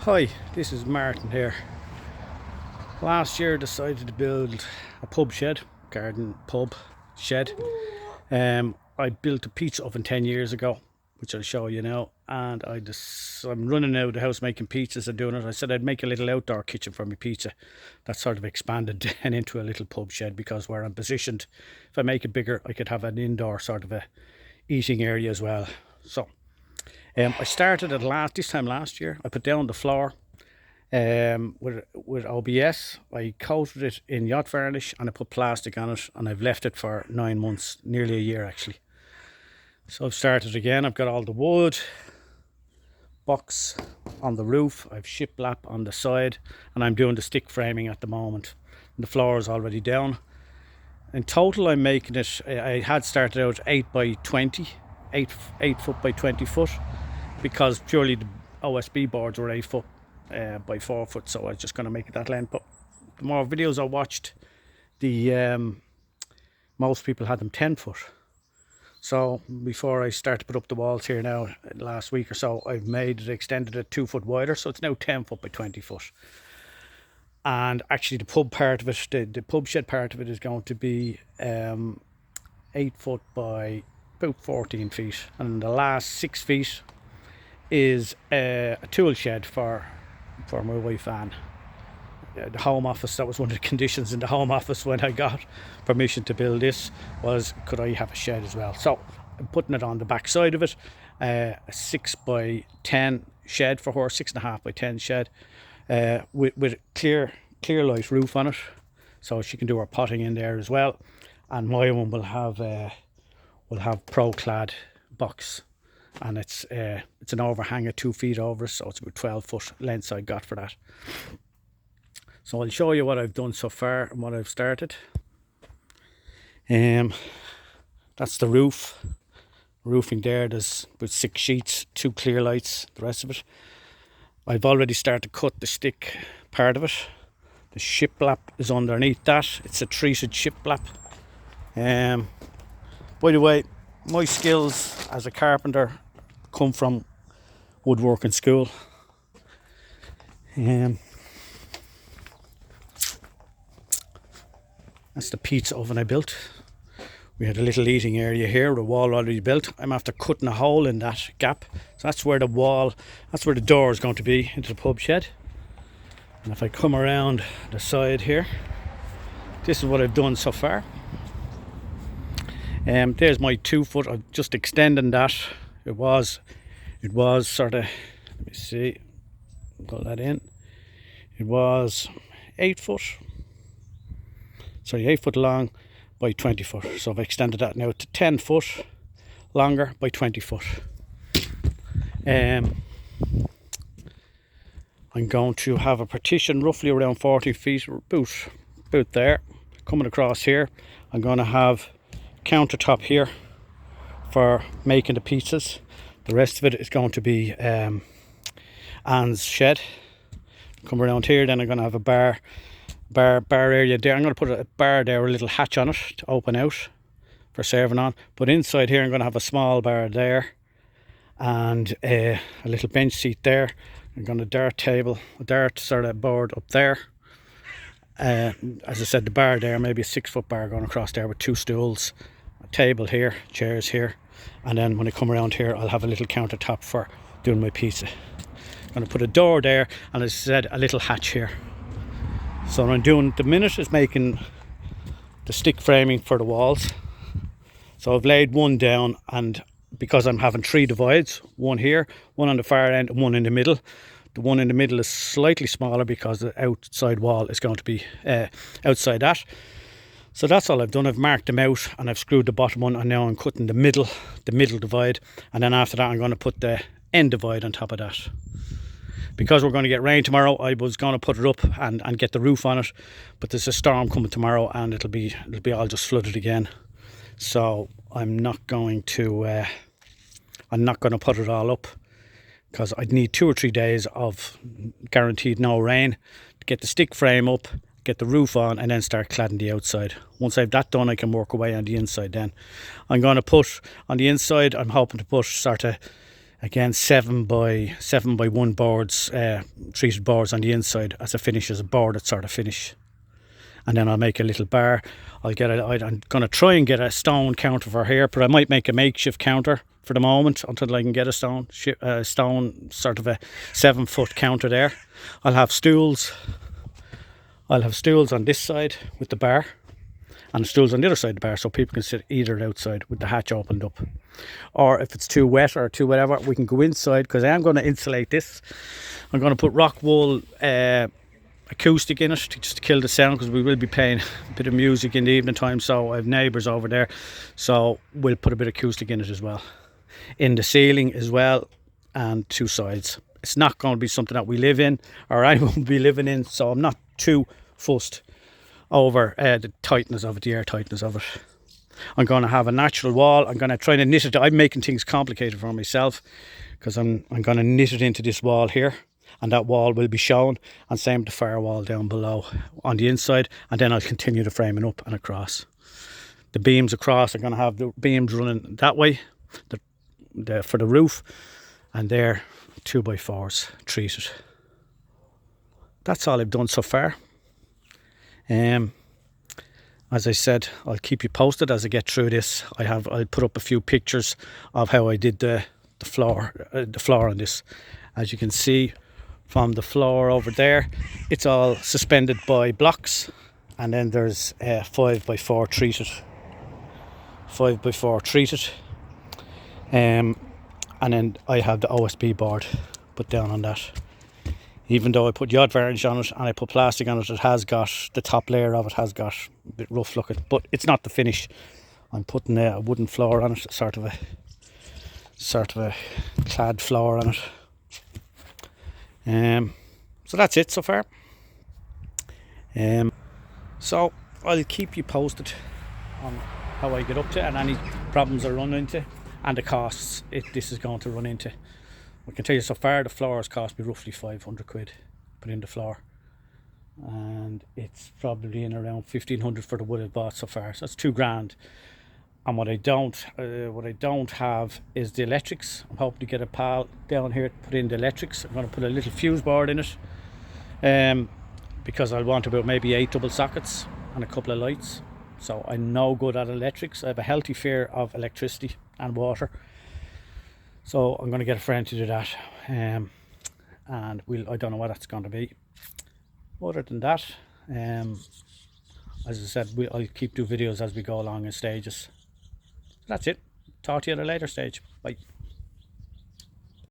Hi, this is Martin here. Last year decided to build a pub shed, garden pub shed. I built a pizza oven 10 years ago, which I'll show you now, and I'm running out of the house making pizzas and doing it. I said I'd make a little outdoor kitchen for my pizza. That sort of expanded then into a little pub shed, because where I'm positioned, if I make it bigger, I could have an indoor sort of a eating area as well. So I started it this time last year. I put down the floor with OBS. I coated it in yacht varnish and I put plastic on it, and I've left it for 9 months, nearly a year actually. So I've started again. I've got all the wood box on the roof, I've shiplap on the side, and I'm doing the stick framing at the moment. And the floor is already down. In total I'm making it, I had started out 8 by 20, 8 foot by 20 foot, because purely the OSB boards were 8 foot by 4 foot, so I was just going to make it that length. But the more videos I watched, the most people had them 10 foot. So before I start to put up the walls here now, last week or so, I've extended it 2 foot wider, so it's now 10 foot by 20 foot. And actually the pub part of it, the pub shed part of it, is going to be 8 foot by about 14 feet, and the last 6 feet is a tool shed for my wife Anne. The home office, that was one of the conditions in the home office when I got permission to build this, was could I have a shed as well. So I'm putting it on the back side of it, a 6 by 10 shed for her, 6.5 by 10 shed, with clear light roof on it, so she can do her potting in there as well. And my one will have pro clad box, and it's an overhang of 2 feet over, so it's about 12 foot length I got for that. So I'll show you what I've done so far and what I've started. That's the roof. Roofing there, there's about 6 sheets, 2 clear lights, the rest of it. I've already started to cut the stick part of it. The shiplap is underneath that. It's a treated shiplap. By the way, my skills as a carpenter come from woodworking school. That's the pizza oven I built. We had a little eating area here, the wall already built. I'm after cutting a hole in that gap. So that's where the door is going to be into the pub shed. And if I come around the side here, this is what I've done so far. There's my 2 foot. I'm just extending that. It was sort of, let me see, pull that in. It was 8 foot. Sorry, 8 foot long by 20 foot. So I've extended that now to 10 foot longer by 20 foot. I'm going to have a partition roughly around 40 feet, about there. Coming across here, I'm going to have countertop here for making the pizzas. The rest of it is going to be Anne's shed. Come around here, then I'm going to have a bar area there. I'm going to put a bar there, a little hatch on it to open out for serving on. But inside here I'm going to have a small bar there, and a little bench seat there. I'm going to a dart sort of board up there. As I said, the bar there, maybe a 6 foot bar going across there with 2 stools, a table here, chairs here, and then when I come around here I'll have a little countertop for doing my pizza. I'm going to put a door there, and as I said, a little hatch here. So what I'm doing at the minute is making the stick framing for the walls. So I've laid one down, and because I'm having 3 divides, one here, one on the far end and one in the middle. The one in the middle is slightly smaller because the outside wall is going to be outside that. So that's all I've done. I've marked them out and I've screwed the bottom one, and now I'm cutting the middle divide, and then after that I'm going to put the end divide on top of that. Because we're going to get rain tomorrow, I was going to put it up and get the roof on it, but there's a storm coming tomorrow and it'll be all just flooded again. So I'm not going to put it all up, because I'd need 2 or 3 days of guaranteed no rain to get the stick frame up, get the roof on, and then start cladding the outside. Once I've that done, I can work away on the inside then. I'm going to put on the inside, I'm hoping to put sort of Again, 7x1 boards, treated boards on the inside as a finish, as a boarded sort of finish. And then I'll make a little bar. I'm going to try and get a stone counter for here, but I might make a makeshift counter for the moment until I can get a stone sort of a 7-foot counter there. I'll have stools on this side with the bar, and stools on the other side of the bar, so people can sit either outside with the hatch opened up. Or if it's too wet or too whatever, we can go inside, because I am going to insulate this. I'm going to put rock wool acoustic in it just to kill the sound, because we will be playing a bit of music in the evening time. So I have neighbours over there, so we'll put a bit of acoustic in it as well, in the ceiling as well, and 2 sides. It's not going to be something that we live in, or anyone will be living in, so I'm not too fussed over the tightness of it, the air tightness of it. I'm going to have a natural wall. I'm going to try to knit it. I'm making things complicated for myself, because I'm going to knit it into this wall here, and that wall will be shown, and same with the firewall down below on the inside, and then I'll continue the framing up and across. The beams across, I'm going to have the beams running that way for the roof, and they're 2x4s treated. That's all I've done so far. As I said, I'll keep you posted as I get through this. I'll put up a few pictures of how I did the floor on this. As you can see from the floor over there, it's all suspended by blocks, and then there's 5x4 treated. 5x4 treated. And then I have the OSB board put down on that. Even though I put yacht varnish on it and I put plastic on it, it has got, the top layer of it has got a bit rough looking, but it's not the finish. I'm putting a wooden floor on it, sort of a clad floor on it. So that's it so far. So I'll keep you posted on how I get up to, and any problems I run into, and the costs this is going to run into. I can tell you so far, the floor has cost me roughly 500 quid put in the floor, and it's probably in around 1,500 for the wood I've bought so far, so that's 2 grand. And what I don't have is the electrics. I'm hoping to get a pal down here to put in the electrics. I'm going to put a little fuse board in it, because I want about maybe 8 double sockets and a couple of lights. So I'm no good at electrics. I have a healthy fear of electricity and water. So I'm going to get a friend to do that, and I don't know what that's going to be. Other than that, as I said, I'll keep doing videos as we go along in stages. That's it. Talk to you at a later stage. Bye.